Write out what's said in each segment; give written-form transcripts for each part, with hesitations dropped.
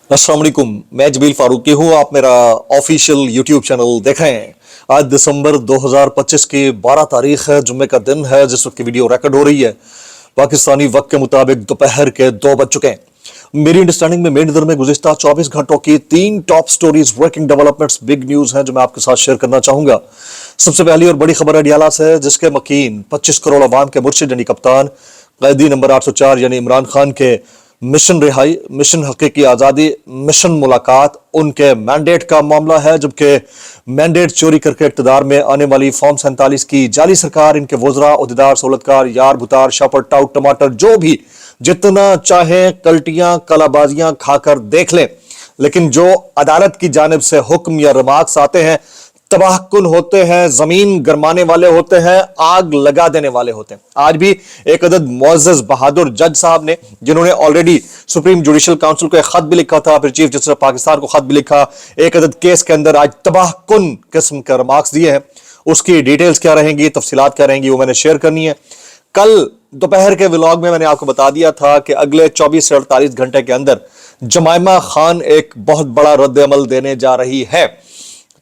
अस्सलाम वालेकुम, मैं जबील फारूकी हूँ। आप मेरा ऑफिशियल यूट्यूब चैनल देख रहे हैं। आज दिसंबर 2025 की 12 तारीख है, जुम्मे का दिन है जिस वक्त की वीडियो रिकॉर्ड हो रही है। पाकिस्तानी वक्त के मुताबिक दोपहर के 2 बज चुके हैं। मेरी अंडरस्टैंडिंग में, मेरी नजर में गुज़िश्ता 24 घंटों की 3 top stories, breaking developments, big news हैं जो मैं आपके साथ शेयर करना चाहूंगा। सबसे पहली और बड़ी खबर अडियाला से है, जिसके मकीन 25 करोड़ अवाम के मुर्शिद यानी कप्तान, कैदी नंबर 804 यानी इमरान खान के मिशन रिहाई, मिशन हकीकी आज़ादी, मिशन मुलाकात, उनके मैंडेट का मामला है। जबकि मैंडेट चोरी करके इक़्तिदार में आने वाली फॉर्म 47 की जाली सरकार, इनके वज़रा, उहदेदार, सहूलतकार, यार भुतार, शापर, टाउट, टमाटर, जो भी जितना चाहे कल्टियां कलाबाजियां खाकर देख लें, लेकिन जो अदालत की जानिब से हुक्म या रिमार्क्स आते हैं तबाहकुन होते हैं, जमीन गरमाने वाले होते हैं, आग लगा देने वाले होते हैं। आज भी एक अदद मुअज़्ज़ज़ बहादुर जज साहब ने, जिन्होंने ऑलरेडी सुप्रीम जुडिशल काउंसिल को एक खत भी लिखा था, फिर चीफ जस्टिस ऑफ पाकिस्तान को खत भी लिखा, एक अदद केस के अंदर आज तबाहकुन किस्म के रिमार्क्स दिए हैं। उसकी डिटेल्स क्या रहेंगी, तफसीलात क्या रहेंगी, वो मैंने शेयर करनी है। कल दोपहर के व्लॉग में मैंने आपको बता दिया था कि अगले 24 से 48 घंटे के अंदर जमाइमा खान एक बहुत बड़ा रद्द अमल देने जा रही है।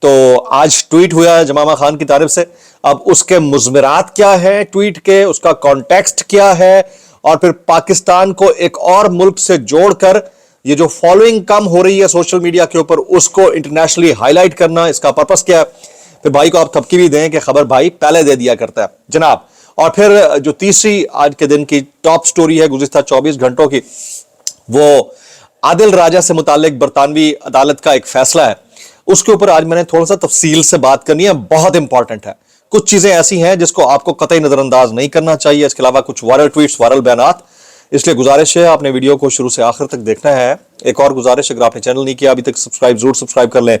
तो आज ट्वीट हुआ है जमाइमा खान की तारीफ से। अब उसके मुज़मिरात क्या है ट्वीट के, उसका कॉन्टेक्स्ट क्या है, और फिर पाकिस्तान को एक और मुल्क से जोड़कर ये जो फॉलोइंग कम हो रही है सोशल मीडिया के ऊपर, उसको इंटरनेशनली हाईलाइट करना, इसका पर्पस क्या है। फिर भाई को आप थपकी भी दें कि खबर भाई पहले दे दिया करता है जनाब। और फिर जो तीसरी आज के दिन की टॉप स्टोरी है गुज़िश्ता 24 घंटों की, वो आदिल राजा से मुतालिक बरतानवी अदालत का एक फैसला है। उसके ऊपर आज मैंने थोड़ा सा तफसील से बात करनी है, बहुत इंपॉर्टेंट है। कुछ चीजें ऐसी हैं जिसको आपको कतई नजरअंदाज नहीं करना चाहिए। इसके अलावा कुछ वायरल ट्वीट्स, वायरल बयानात, इसलिए गुजारिश है आपने वीडियो को शुरू से आखिर तक देखना है। एक और गुजारिश, अगर आपने चैनल नहीं किया अभी तक, सब्सक्राइब जरूर सब्सक्राइब कर लें।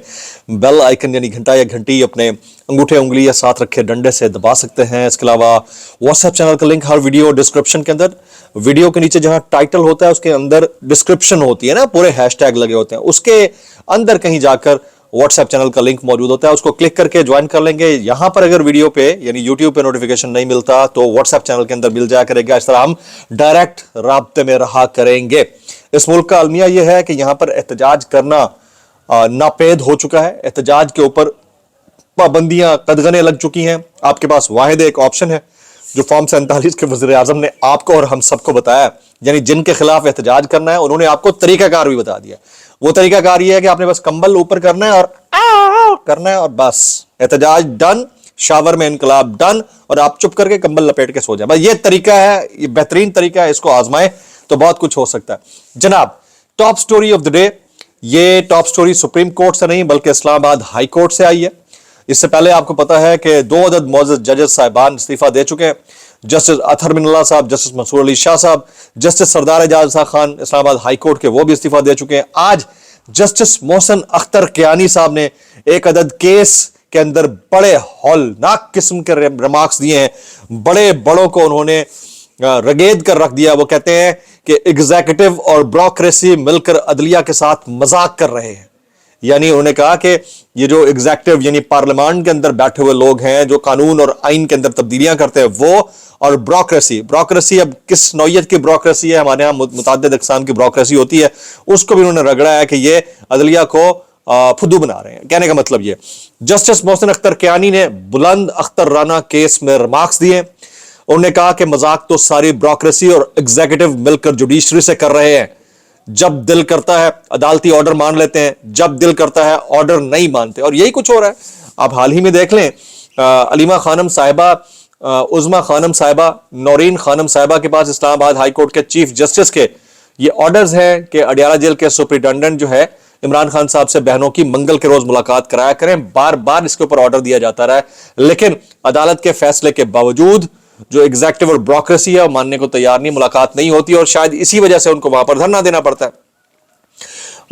बेल आइकन यानी घंटा या घंटी अपने अंगूठे उंगली या साथ रखे डंडे से दबा सकते हैं। इसके अलावा व्हाट्सएप चैनल का लिंक हर वीडियो डिस्क्रिप्शन के अंदर, वीडियो के नीचे जहां टाइटल होता है उसके अंदर डिस्क्रिप्शन होती है ना, पूरे हैशटैग लगे होते हैं, उसके अंदर कहीं जाकर व्हाट्सएप चैनल का लिंक मौजूद होता है, उसको क्लिक करके ज्वाइन कर लेंगे। यहां पर अगर वीडियो पे यानी यूट्यूब पे नोटिफिकेशन नहीं मिलता तो व्हाट्सएप चैनल के अंदर मिल जाया करेगा। इस तरह हम डायरेक्ट राब्ते में रहा करेंगे। इस मुल्क का अलमिया यह है कि यहां पर एहतजाज करना नापेद हो चुका है। एहतजाज के ऊपर पाबंदियां कदगने लग चुकी हैं। आपके पास वाहिद एक ऑप्शन है जो फॉर्म 47 के वज़ीर आज़म ने आपको और हम सबको बताया, यानी जिनके खिलाफ एहतजाज करना है उन्होंने आपको तरीकाकार भी बता दिया। वो तरीकाकार ये है कि आपने बस कंबल ऊपर करना है और करना है और बस एहतजाज डन, शावर में इनकलाब डन, और आप चुप करके कंबल लपेट के सो जाए। बस ये तरीका है, ये बेहतरीन तरीका है, इसको आजमाएं तो बहुत कुछ हो सकता है जनाब। Top story of the day, ये टॉप स्टोरी सुप्रीम कोर्ट से नहीं बल्कि इस्लामाबाद हाई कोर्ट से आई है। इससे पहले आपको पता है कि 2 अदद मुअज़्ज़ज़ जजेस साहिबान इस्तीफा दे चुके हैं। जस्टिस अतहर मिनल्ला साहब, जस्टिस मंसूर अली शाह साहब, जस्टिस सरदार एजाज खान इस्लामाबाद हाई कोर्ट के, वो भी इस्तीफा दे चुके हैं। आज जस्टिस मोहसिन अख्तर कियानी साहब ने एक अदद केस के अंदर बड़े हौलनाक किस्म के रिमार्क्स दिए हैं। बड़े बड़ों को उन्होंने रगेद कर रख दिया। वो कहते हैं कि एग्जीक्यूटिव और ब्यूरोक्रेसी मिलकर अदलिया के साथ मजाक कर रहे हैं। यानी उन्होंने कहा कि ये जो एग्जीक्यूटिव यानी पार्लियामेंट के अंदर बैठे हुए लोग हैं जो कानून और आइन के अंदर तब्दीलियां करते हैं, वो, और ब्यूरोक्रेसी अब किस नौयत की ब्यूरोक्रेसी है, हमारे यहाँ मुतअद्दिद अक़साम की ब्यूरोक्रेसी होती है, उसको भी उन्होंने रगड़ा है कि ये अदलिया को फुद्दू बना रहे हैं। कहने का मतलब ये, जस्टिस मोहसिन अख्तर कियानी ने बुलंद अख्तर राना केस में रिमार्क्स दिए। उन्होंने कहा कि मजाक तो सारी ब्यूरोक्रेसी और एग्जीक्यूटिव मिलकर जुडिशरी से कर रहे हैं। जब दिल करता है अदालती ऑर्डर मान लेते हैं, जब दिल करता है ऑर्डर नहीं मानते, और यही कुछ हो रहा है। आप हाल ही में देख लें, अलीमा खानम साहिबा, उज़मा खानम साहिबा, नौरीन खानम साहिबा के पास इस्लामाबाद हाई कोर्ट के चीफ जस्टिस के ये ऑर्डर्स हैं कि अडियाला जेल के सुपरिटेंडेंट जो है इमरान खान साहब से बहनों की मंगल के रोज मुलाकात कराया करें। बार बार इसके ऊपर ऑर्डर दिया जाता रहा है, लेकिन अदालत के फैसले के बावजूद जो एग्जीक्यूटिव और ब्यूरोक्रेसी है मानने को तैयार नहीं, मुलाकात नहीं होती, और शायद इसी वजह से उनको वहां पर धरना देना पड़ता है।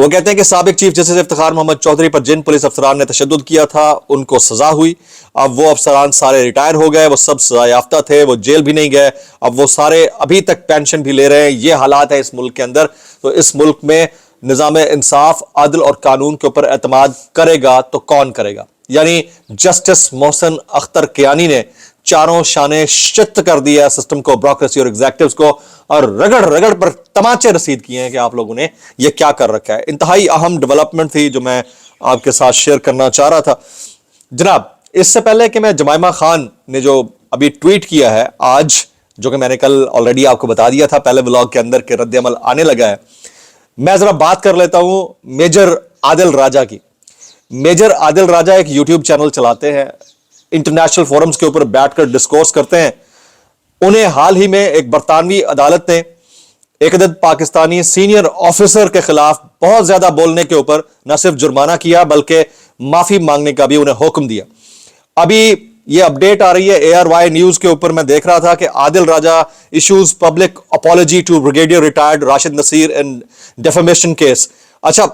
वो कहते हैं कि साबिक चीफ जस्टिस इफ्तिखार मोहम्मद चौधरी पर जिन पुलिस अफसरान ने तशद्दुद किया था उनको सजा हुई। अब वो अफसरान सारे रिटायर हो गए, वो सब सजा याफ्ता थे, वो जेल भी नहीं गए, अब वो सारे अभी तक पेंशन भी ले रहे हैं। ये हालात है इस मुल्क के अंदर। तो इस मुल्क में निज़ाम इंसाफ, अदल और कानून के ऊपर एतमाद करेगा तो कौन करेगा। यानी जस्टिस मोहसिन अख्तर कियानी ने चारों शाने शित कर दिया सिस्टम को, ब्यूरोक्रेसी और एग्जीक्यूटिव्स को, और रगड़ रगड़ पर तमाचे रसीद किए हैं कि आप लोगों ने ये क्या कर रखा है। इंतहाई अहम डेवलपमेंट थी जो मैं आपके साथ शेयर करना चाह रहा था। जनाब, इससे पहले कि मैं जमाइमा खान ने जो अभी ट्वीट किया है आज, जो कि मैंने कल ऑलरेडी आपको बता दिया था पहले व्लॉग के अंदर के रद्द अमल आने लगा है, मैं जरा बात कर लेता हूं मेजर आदिल राजा की। मेजर आदिल राजा एक यूट्यूब चैनल चलाते हैं, इंटरनेशनल फोरम्स के ऊपर बैठकर डिस्कोर्स करते हैं। उन्हें हाल ही में एक बरतानवी अदालत ने एक अदद पाकिस्तानी सीनियर ऑफिसर के खिलाफ बहुत ज्यादा बोलने के ऊपर न सिर्फ जुर्माना किया बल्कि माफी मांगने का भी उन्हें हुक्म दिया। अभी ये अपडेट आ रही है ARY न्यूज के ऊपर, मैं देख रहा था कि Adil Raja issues public apology to brigadier retired Rashid Naseer in defamation case. अच्छा,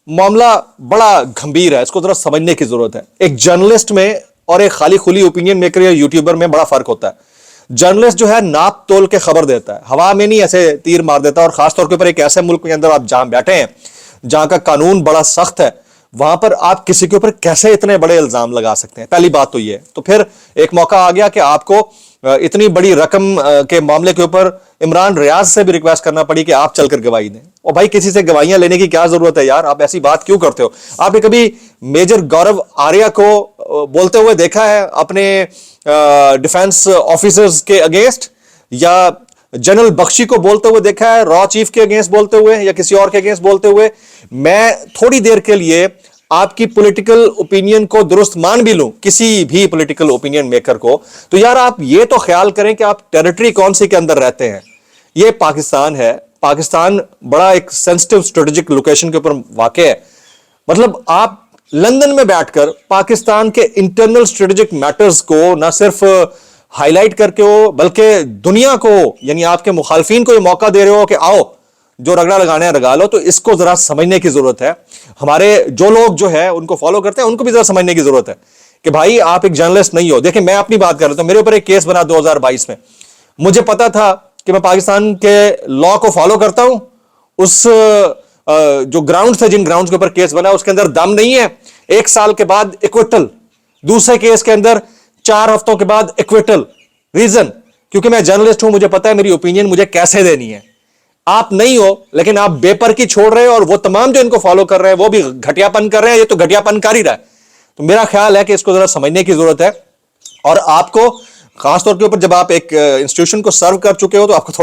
मामला बड़ा गंभीर है, इसको जरा समझने की जरूरत है। एक जर्नलिस्ट में और एक खाली खुली ओपिनियन मेकर या यूट्यूबर में बड़ा फर्क होता है। जर्नलिस्ट जो है नाप तोल के खबर देता है, हवा में नहीं ऐसे तीर मार देता। और खासतौर के ऊपर एक ऐसे मुल्क के अंदर आप जहां बैठे हैं जहां का कानून बड़ा सख्त है, वहां पर आप किसी के ऊपर कैसे इतने बड़े इल्जाम लगा सकते हैं? पहली बात तो ये। तो फिर एक मौका आ गया कि आपको इतनी बड़ी रकम के मामले के ऊपर इमरान रियाज से भी रिक्वेस्ट करना पड़ी कि आप चलकर गवाही दें। और भाई, किसी से गवाहियां लेने की क्या जरूरत है यार? आप ऐसी बात क्यों करते हो? आपने कभी मेजर गौरव आर्या को बोलते हुए देखा है अपने डिफेंस ऑफिसर्स के अगेंस्ट, या जनरल बख्शी को बोलते हुए देखा है रॉ चीफ के अगेंस्ट बोलते हुए, या किसी और के अगेंस्ट बोलते हुए? मैं थोड़ी देर के लिए आपकी पॉलिटिकल ओपिनियन को दुरुस्त मान भी लूं, किसी भी पॉलिटिकल ओपिनियन मेकर को, तो यार आप ये तो ख्याल करें कि आप टेरिटरी कौन सी के अंदर रहते हैं। ये पाकिस्तान है, पाकिस्तान बड़ा एक सेंसिटिव स्ट्रेटेजिक लोकेशन के ऊपर वाक़ है। मतलब आप लंदन में बैठकर पाकिस्तान के इंटरनल स्ट्रेटेजिक मैटर्स को ना सिर्फ हाईलाइट करके हो बल्कि दुनिया को, यानी आपके मुखालफिन को ये मौका दे रहे हो कि आओ जो रगड़ा लगाने लगा लो। तो इसको जरा समझने की जरूरत है। हमारे जो लोग जो है उनको फॉलो करते हैं उनको भी जरा समझने की जरूरत है कि भाई आप एक जर्नलिस्ट नहीं हो। देखिए, मैं अपनी बात कर रहा हूं, मेरे ऊपर एक केस बना 2022 में। मुझे पता था कि मैं पाकिस्तान के लॉ को फॉलो करता हूं, उस जो ग्राउंड थे, जिन ग्राउंड के ऊपर केस बना उसके अंदर दम नहीं है। 1 साल के बाद इक्विटल, दूसरे केस के अंदर 4 हफ्तों के बाद इक्विटल। रीजन, क्योंकि मैं जर्नलिस्ट हूं, मुझे पता है मेरी ओपिनियन मुझे कैसे देनी है। आप नहीं हो, लेकिन आप बेपर की छोड़ रहे हो, और वो तमाम जो इनको फॉलो कर रहे हैं वो भी घटियापन कर रहे हैं। ये तो घटियापन कर ही रहा है। तो मेरा ख्याल है कि इसको जरा समझने की जरूरत है। और आपको खासतौर के ऊपर जब आप एक इंस्टीट्यूशन को सर्व कर चुके हो तो आपको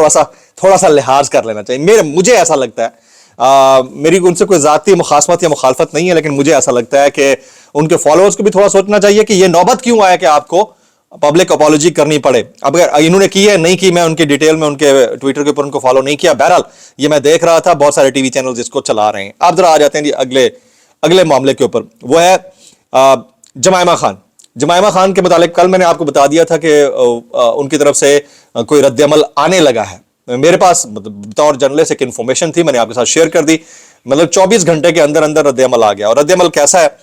थोड़ा सा लिहाज कर लेना चाहिए। मुझे ऐसा लगता है। मेरी उनसे कोई जाती मुखासमत या मुखालफत नहीं है, लेकिन मुझे ऐसा लगता है कि उनके फॉलोअर्स को भी थोड़ा सोचना चाहिए कि ये नौबत क्यों आया कि आपको पब्लिक अपॉलॉजी करनी पड़े। अब अगर इन्होंने की है नहीं की, मैं उनकी डिटेल में उनके ट्विटर के ऊपर उनको फॉलो नहीं किया। बहरहाल ये मैं देख रहा था, बहुत सारे टीवी चैनल इसको चला रहे हैं। आप जरा आ जाते हैं जी अगले मामले के ऊपर, वो है जमाइमा खान। जमाइमा खान के मुतालिक कल मैंने आपको बता दिया था कि उनकी तरफ से कोई रद्द-ए-अमल आने लगा है। मेरे पास बतौर जर्नलिस्ट एक इंफॉर्मेशन थी, मैंने आपके साथ शेयर कर दी। मतलब 24 घंटे के अंदर अंदर रद्द-ए-अमल आ गया। और रद्द-ए-अमल कैसा है?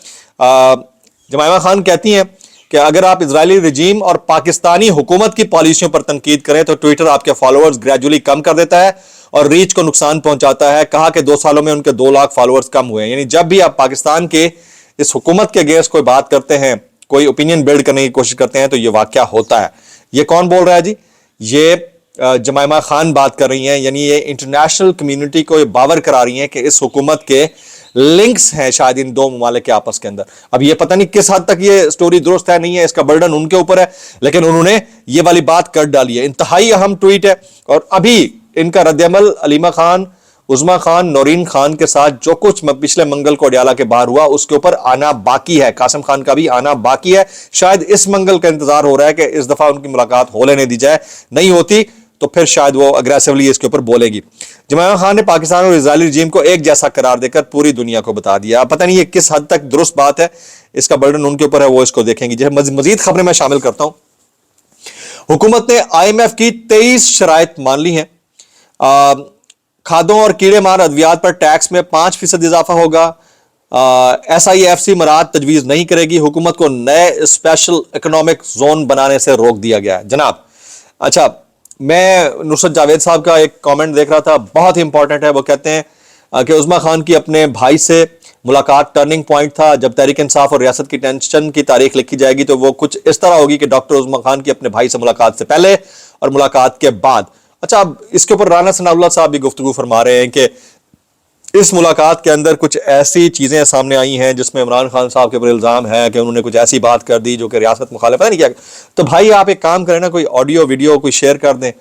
जमाइमा खान कहती हैं कि अगर आप इजरायली रजीम और पाकिस्तानी हुकूमत की पॉलिसियों पर तनकीद करें तो ट्विटर आपके फॉलोअर्स ग्रेजुअली कम कर देता है और रीच को नुकसान पहुंचाता है। कहा कि 2 सालों में उनके 2 लाख फॉलोअर्स कम हुए हैं। यानी जब भी आप पाकिस्तान के इस हुकूमत के अगेंस्ट कोई बात करते हैं, कोई ओपिनियन बिल्ड करने की कोशिश करते हैं, तो ये वाकया होता है। ये कौन बोल रहा है जी? ये जमाइमा खान बात कर रही हैं। यानी ये इंटरनेशनल कम्युनिटी को ये बावर करा रही हैं कि इस हुकूमत के लिंक्स हैं शायद इन 2 ममालिक के आपस के अंदर। अब ये पता नहीं किस हद तक ये स्टोरी दुरुस्त है, नहीं है, इसका बर्डन उनके ऊपर है, लेकिन उन्होंने ये वाली बात कर डाली है। इंतहाई अहम ट्वीट है। और अभी इनका रद्द-ए-अमल अलीमा खान, उज़मा खान, नौरीन खान के साथ जो कुछ पिछले मंगल को अडियाला के बाहर हुआ उसके ऊपर आना बाकी है। कासिम खान का भी आना बाकी है। शायद इस मंगल का इंतजार हो रहा है कि इस दफा उनकी मुलाकात हो लेने दी जाए। नहीं होती तो फिर शायद वो अग्रेसिवली इसके ऊपर बोलेगी। जमाइमा खान ने पाकिस्तान और इजरायली रजीम को एक जैसा करार देकर पूरी दुनिया को बता दिया। पता नहीं ये किस हद तक दुरुस्त बात है, इसका बर्डन उनके ऊपर है, वो इसको देखेंगे। जैसे मजीद खबरें मैं शामिल करता हूं। हुकूमत ने IMF की 23 शराइत मान ली हैं। खादों और कीड़े मार अद्वियात पर टैक्स में 5% इजाफा होगा। SIFC मराद तजवीज नहीं करेगी। हुकूमत को नए स्पेशल इकोनॉमिक जोन बनाने से रोक दिया गया है। जनाब, अच्छा, मैं नुसरत जावेद साहब का एक कमेंट देख रहा था, बहुत ही इंपॉर्टेंट है। वो कहते हैं कि उज़मा खान की अपने भाई से मुलाकात टर्निंग पॉइंट था। जब तहरीक इंसाफ और रियासत की टेंशन की तारीख लिखी जाएगी तो वो कुछ इस तरह होगी कि डॉक्टर उस्मान खान की अपने भाई से मुलाकात से पहले और मुलाकात के बाद। अच्छा, अब इसके ऊपर राना सनाउल्लाह साहब भी गुफ्तगू फरमा रहे हैं कि इस मुलाकात के अंदर कुछ ऐसी चीजें सामने आई हैं जिसमें इमरान खान साहब के ऊपर इल्जाम है कि उन्होंने कुछ ऐसी बात कर दी जो कि रियासत मुखालिफ, पता नहीं क्या। तो भाई आप एक काम करें ना, कोई ऑडियो वीडियो कोई शेयर कर दें,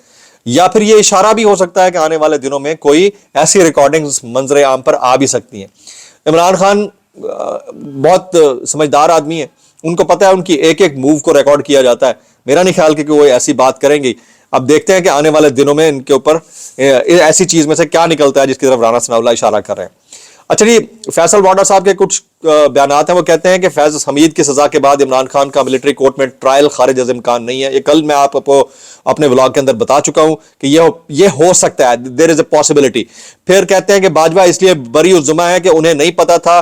या फिर ये इशारा भी हो सकता है कि आने वाले दिनों में कोई ऐसी रिकॉर्डिंग्स मंजर आम पर आ भी सकती हैं। इमरान खान बहुत समझदार आदमी है, उनको पता है उनकी एक एक मूव को रिकॉर्ड किया जाता है। मेरा नहीं ख्याल कि वो ऐसी बात करेंगे। अब देखते हैं कि आने वाले दिनों में इनके ऊपर ऐसी चीज में से क्या निकलता है जिसकी तरफ राना सनाउल्लाह इशारा कर रहे हैं। अच्छा जी, फैसल वाडा साहब के कुछ बयान हैं। वो कहते हैं कि फैज हमीद की सजा के बाद इमरान खान का मिलिट्री कोर्ट में ट्रायल खारिज अज़ इम्कान नहीं है। ये कल मैं आपको अपने व्लॉग के अंदर बता चुका हूं कि ये हो सकता है, देयर इज ए पॉसिबिलिटी। फिर कहते हैं कि बाजवा इसलिए बरी उज़्ज़मा है कि उन्हें नहीं पता था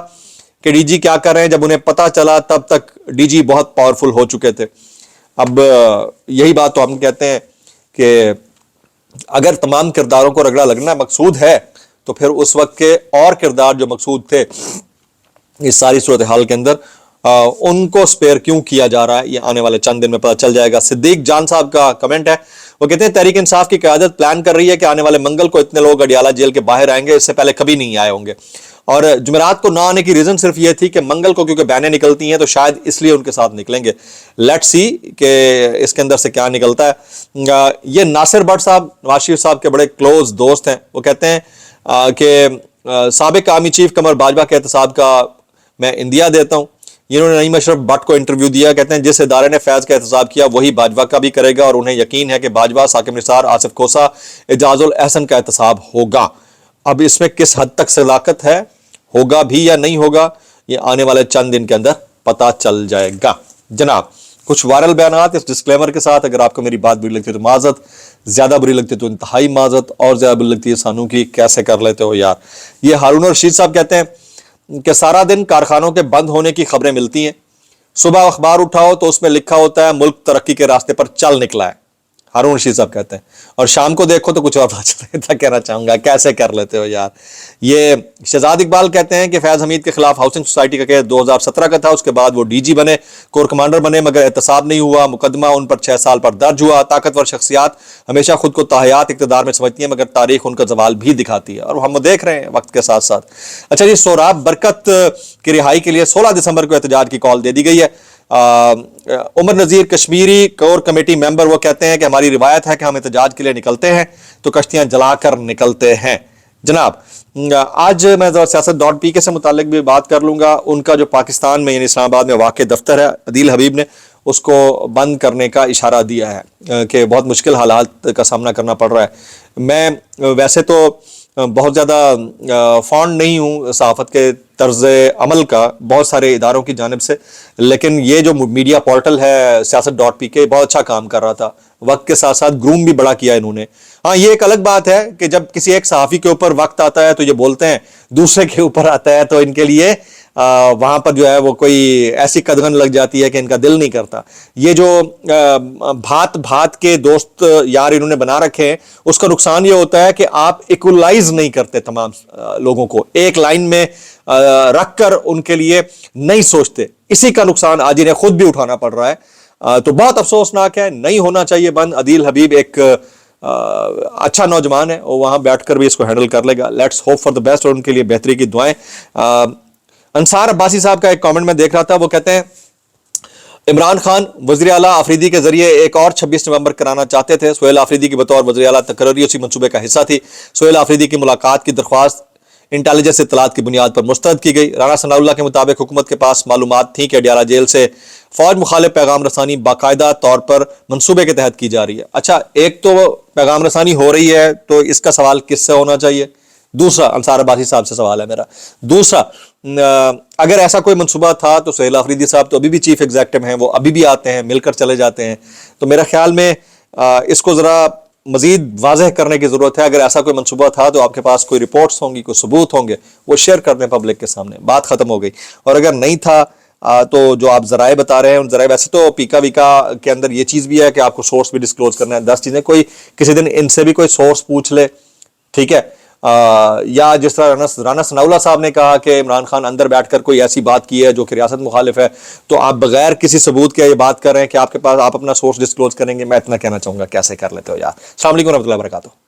कि डीजी क्या कर रहे हैं, जब उन्हें पता चला तब तक डीजी बहुत पावरफुल हो चुके थे। अब यही बात तो हम कहते हैं कि अगर तमाम किरदारों को रगड़ा लगना मकसूद है तो फिर उस वक्त के और किरदार जो मकसूद थे इस सारी सूरत हाल के अंदर, उनको स्पेयर क्यों किया जा रहा है, ये आने वाले चंद दिन में पता चल जाएगा। सिद्दीक जान साहब का कमेंट है, वो कहते हैं तहरीक इंसाफ की क़यादत प्लान कर रही है कि आने वाले मंगल को इतने लोग अडियाला जेल के बाहर आएंगे, इससे पहले कभी नहीं आए होंगे। और जुमेरात को ना आने की रीजन सिर्फ ये थी कि मंगल को क्योंकि बैनें निकलती हैं तो शायद इसलिए उनके साथ निकलेंगे। लेट्स सी कि इसके अंदर से क्या निकलता है। ये नासिर भट्ट साहब नवाज शरीफ साहब के बड़े क्लोज दोस्त हैं। वो कहते हैं कि साबिक आर्मी चीफ कमर बाजवा के एहतसाब का मैं इंदिया देता हूँ। इन्होंने नईम अशरफ भट्ट को इंटरव्यू दिया, कहते हैं जिस इदारे ने फैज का एहतसाब किया वही बाजवा का भी करेगा और उन्हें यकीन है कि बाजवा, साकिब निसार, आसिफ खोसा, एजाजुल एहसन का एहतसाब होगा। अब इसमें किस हद तक सलाकत है, होगा भी या नहीं होगा, ये आने वाले चंद दिन के अंदर पता चल जाएगा। जनाब, कुछ वायरल बयानात इस डिस्क्लेमर के साथ। अगर आपको मेरी बात बुरी लगती है तो माजरत, ज्यादा बुरी लगती है तो इंतहाई माजरत, और ज्यादा बुरी लगती है सानू की कैसे कर लेते हो यार। ये हारून रशीद साहब कहते हैं कि सारा दिन कारखानों के बंद होने की खबरें मिलती हैं, सुबह अखबार उठाओ तो उसमें लिखा होता है मुल्क तरक्की के रास्ते पर चल निकला है। हारून रशीद साहब कहते हैं, और शाम को देखो तो कुछ और बात कहना चाहूंगा, कैसे कर लेते हो यार। ये शहजाद इकबाल कहते हैं कि फैज हमीद के खिलाफ हाउसिंग सोसाइटी का केस 2017 का था, उसके बाद वो डीजी बने, कोर कमांडर बने, मगर एहतसाब नहीं हुआ। मुकदमा उन पर 6 साल पर दर्ज हुआ। ताकतवर शख्सियात हमेशा खुद को ताहयात इक़्तिदार में समझती है, मगर तारीख उनका जवाल भी दिखाती है, और हम देख रहे हैं वक्त के साथ साथ। अच्छा जी, सोहराब बरकत की रिहाई के लिए 16 दिसंबर को एहतजाज की कॉल दे दी गई है। उमर नज़ीर कश्मीरी कोर कमेटी मेंबर, वो कहते हैं कि हमारी रिवायत है कि हम एहतजाज के लिए निकलते हैं तो कश्तियां जलाकर निकलते हैं। जनाब, आज मैं siyaasat.pk से मुतालिक भी बात कर लूंगा। उनका जो पाकिस्तान में यानी इस्लामाबाद में वाक़ दफ्तर है, अदील हबीब ने उसको बंद करने का इशारा दिया है कि बहुत मुश्किल हालात का सामना करना पड़ रहा है। मैं वैसे तो बहुत ज़्यादा फॉन्ड नहीं हूँ सहाफ़त के तर्ज अमल का बहुत सारे इदारों की जानिब से, लेकिन ये जो मीडिया पोर्टल है siyaasat.pk बहुत अच्छा काम कर रहा था। वक्त के साथ साथ ग्रूम भी बड़ा किया इन्होंने। हाँ, ये एक अलग बात है कि जब किसी एक सहाफ़ी के ऊपर वक्त आता है तो ये बोलते हैं, दूसरे के ऊपर आता है तो इनके लिए वहां पर जो है वो कोई ऐसी कदगन लग जाती है कि इनका दिल नहीं करता। ये जो भात भात के दोस्त यार इन्होंने बना रखे हैं, उसका नुकसान ये होता है कि आप इक्वलाइज नहीं करते तमाम लोगों को, एक लाइन में रखकर उनके लिए नहीं सोचते। इसी का नुकसान आज इन्हें खुद भी उठाना पड़ रहा है। तो बहुत अफसोसनाक है, नहीं होना चाहिए बंद। अदील हबीब एक अच्छा नौजवान है, वो वहां बैठकर भी इसको हैंडल कर लेगा। Let's hope for the best और उनके लिए बेहतरी की दुआएं। अंसार अब्बासी साहब का एक कमेंट में देख रहा था, वो कहते हैं इमरान खान वज़ीर आला आफरीदी के जरिए एक और 26 नवंबर कराना चाहते थे। सोहेल आफरीदी की बतौर वज़ीर आला तकर्री उसी मंसूबे का हिस्सा थी। सोहेल आफरीदी की मुलाकात की दरख्वास्त इंटेलिजेंस इत्तलात की बुनियाद पर मुस्तरद की गई। राना सनाउल्लाह के मुताबिक हुकूमत के पास मालूमात थी कि अडियाला जेल से फौज मुखालिफ पैगाम रसानी बाकायदा तौर पर मंसूबे के तहत की जा रही है। अच्छा, एक तो पैगाम रसानी हो रही है तो इसका सवाल किससे होना चाहिए? दूसरा, अंसार अब्बासी साहब से सवाल है मेरा। दूसरा, अगर ऐसा कोई मंसूबा था तो सोहेल आफरीदी साहब तो अभी भी चीफ एग्जीक्यूटिव हैं, वो अभी भी आते हैं, मिलकर चले जाते हैं। तो मेरा ख्याल में इसको जरा मजीद वाजह करने की जरूरत है। अगर ऐसा कोई मंसूबा था तो आपके पास कोई रिपोर्ट्स होंगी, कोई सबूत होंगे, वो शेयर कर दें पब्लिक के सामने, बात खत्म हो गई। और अगर नहीं था तो जो आप जराए बता रहे हैं उन जराए, वैसे तो पीका वीका के अंदर ये चीज भी है कि आपको सोर्स भी डिस्क्लोज करना है। 10 चीजें, कोई किसी दिन इनसे भी कोई सोर्स पूछ ले, ठीक है, یا جس طرح رانا ثناءاللہ صاحب نے کہا کہ عمران خان اندر بیٹھ کر کوئی ایسی بات کی ہے جو کہ ریاست مخالف ہے، تو آپ بغیر کسی ثبوت کے یہ بات کر رہے ہیں کہ آپ کے پاس آپ اپنا سورس ڈسکلوز کریں گے. میں اتنا کہنا چاہوں گا کیسے کر لیتے ہو یار. السلام علیکم ورحمۃ اللہ وبرکاتہ.